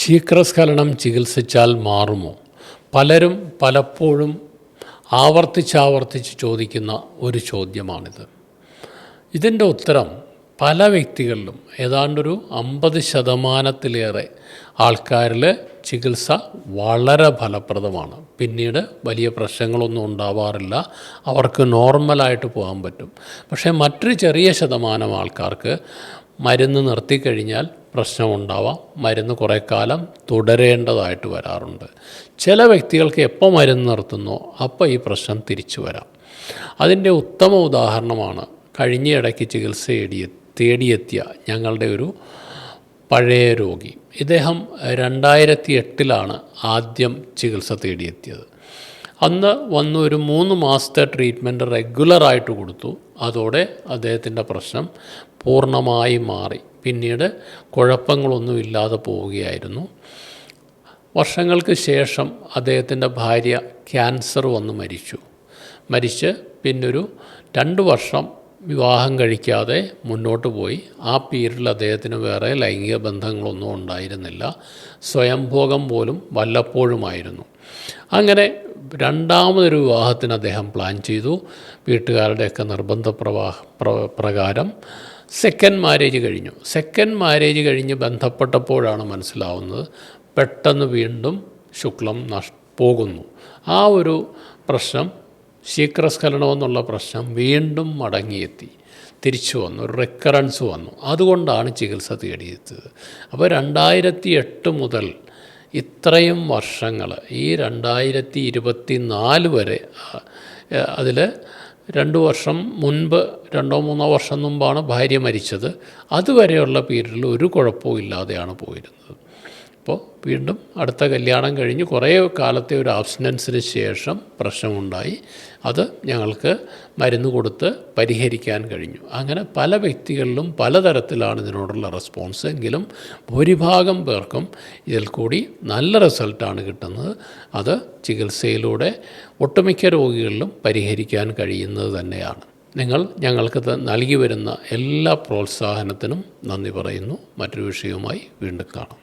ശീഘ്രസ്ഖലനം ചികിത്സിച്ചാൽ മാറുമോ? പലരും പലപ്പോഴും ആവർത്തിച്ചാവർത്തിച്ച് ചോദിക്കുന്ന ഒരു ചോദ്യമാണിത്. ഇതിൻ്റെ ഉത്തരം പല വ്യക്തികളിലും ഏതാണ്ടൊരു 50% ആൾക്കാരിൽ ചികിത്സ വളരെ ഫലപ്രദമാണ്. പിന്നീട് വലിയ പ്രശ്നങ്ങളൊന്നും ഉണ്ടാവാറില്ല. അവർക്ക് നോർമലായിട്ട് പോകാൻ പറ്റും. പക്ഷേ മറ്റൊരു ചെറിയ ശതമാനം ആൾക്കാർക്ക് മരുന്ന് നിർത്തിക്കഴിഞ്ഞാൽ പ്രശ്നമുണ്ടാവാം. മരുന്ന് കുറേ കാലം തുടരേണ്ടതായിട്ട് വരാറുണ്ട്. ചില വ്യക്തികൾക്ക് എപ്പോൾ മരുന്ന് നിർത്തുന്നോ അപ്പോൾ ഈ പ്രശ്നം തിരിച്ചു വരാം. അതിൻ്റെ ഉത്തമ ഉദാഹരണമാണ് കഴിഞ്ഞ ഇടയ്ക്ക് ചികിത്സ തേടിയെത്തിയ ഞങ്ങളുടെ ഒരു പഴയ രോഗി. ഇദ്ദേഹം 2008 ആദ്യം ചികിത്സ തേടിയെത്തിയത്. അന്ന് വന്ന് ഒരു 3 മാസത്തെ ട്രീറ്റ്മെൻറ്റ് റെഗുലറായിട്ട് കൊടുത്തു. അതോടെ അദ്ദേഹത്തിൻ്റെ പ്രശ്നം പൂർണ്ണമായി മാറി. പിന്നീട് കുഴപ്പങ്ങളൊന്നുമില്ലാതെ പോവുകയായിരുന്നു. വർഷങ്ങൾക്ക് ശേഷം അദ്ദേഹത്തിൻ്റെ ഭാര്യ ക്യാൻസർ വന്ന് മരിച്ച് പിന്നൊരു 2 വർഷം വിവാഹം കഴിക്കാതെ മുന്നോട്ട് പോയി. ആ പീരീഡിൽ അദ്ദേഹത്തിന് വേറെ ലൈംഗിക ബന്ധങ്ങളൊന്നും ഉണ്ടായിരുന്നില്ല. സ്വയംഭോഗം പോലും വല്ലപ്പോഴുമായിരുന്നു. അങ്ങനെ രണ്ടാമതൊരു വിവാഹത്തിന് അദ്ദേഹം പ്ലാൻ ചെയ്തു. വീട്ടുകാരുടെയൊക്കെ നിർബന്ധ പ്രകാരം സെക്കൻഡ് മാരേജ് കഴിഞ്ഞ് ബന്ധപ്പെട്ടപ്പോഴാണ് മനസ്സിലാവുന്നത് പെട്ടെന്ന് വീണ്ടും ശുക്ലം പോകുന്നു. ആ ഒരു പ്രശ്നം, ശീഘ്രസ്ഖലനമെന്നുള്ള പ്രശ്നം വീണ്ടും തിരിച്ചു വന്നു, ഒരു റിക്കറൻസ് വന്നു. അതുകൊണ്ടാണ് ചികിത്സ തേടിയെത്തിയത്. അപ്പോൾ 2008 മുതൽ ഇത്രയും വർഷങ്ങൾ, ഈ 2024 വരെ, അതിൽ 2 വർഷം മുൻപ്, 2-3 വർഷം മുമ്പാണ് ഭാര്യ മരിച്ചത്. അതുവരെയുള്ള പീരീഡിൽ ഒരു കുഴപ്പവും ഇല്ലാതെയാണ് പോയിരുന്നത്. അപ്പോൾ വീണ്ടും അടുത്ത കല്യാണം കഴിഞ്ഞ് കുറേ കാലത്തെ ഒരു ആബ്സ്റ്റനൻസിന് ശേഷം പ്രശ്നമുണ്ടായി. അത് ഞങ്ങൾക്ക് മരുന്ന് കൊടുത്ത് പരിഹരിക്കാൻ കഴിഞ്ഞു. അങ്ങനെ പല വ്യക്തികളിലും പലതരത്തിലാണ് ഇതിനോടുള്ള റെസ്പോൺസ്. എങ്കിലും ഭൂരിഭാഗം പേർക്കും ഇതിൽ കൂടി നല്ല റിസൾട്ടാണ് കിട്ടുന്നത്. അത് ചികിത്സയിലൂടെ ഒട്ടുമിക്ക രോഗികളിലും പരിഹരിക്കാൻ കഴിയുന്നത് തന്നെയാണ്. നിങ്ങൾ ഞങ്ങൾക്ക് നൽകി വരുന്ന എല്ലാ പ്രോത്സാഹനത്തിനും നന്ദി പറയുന്നു. മറ്റൊരു വിഷയവുമായി വീണ്ടും കാണാം.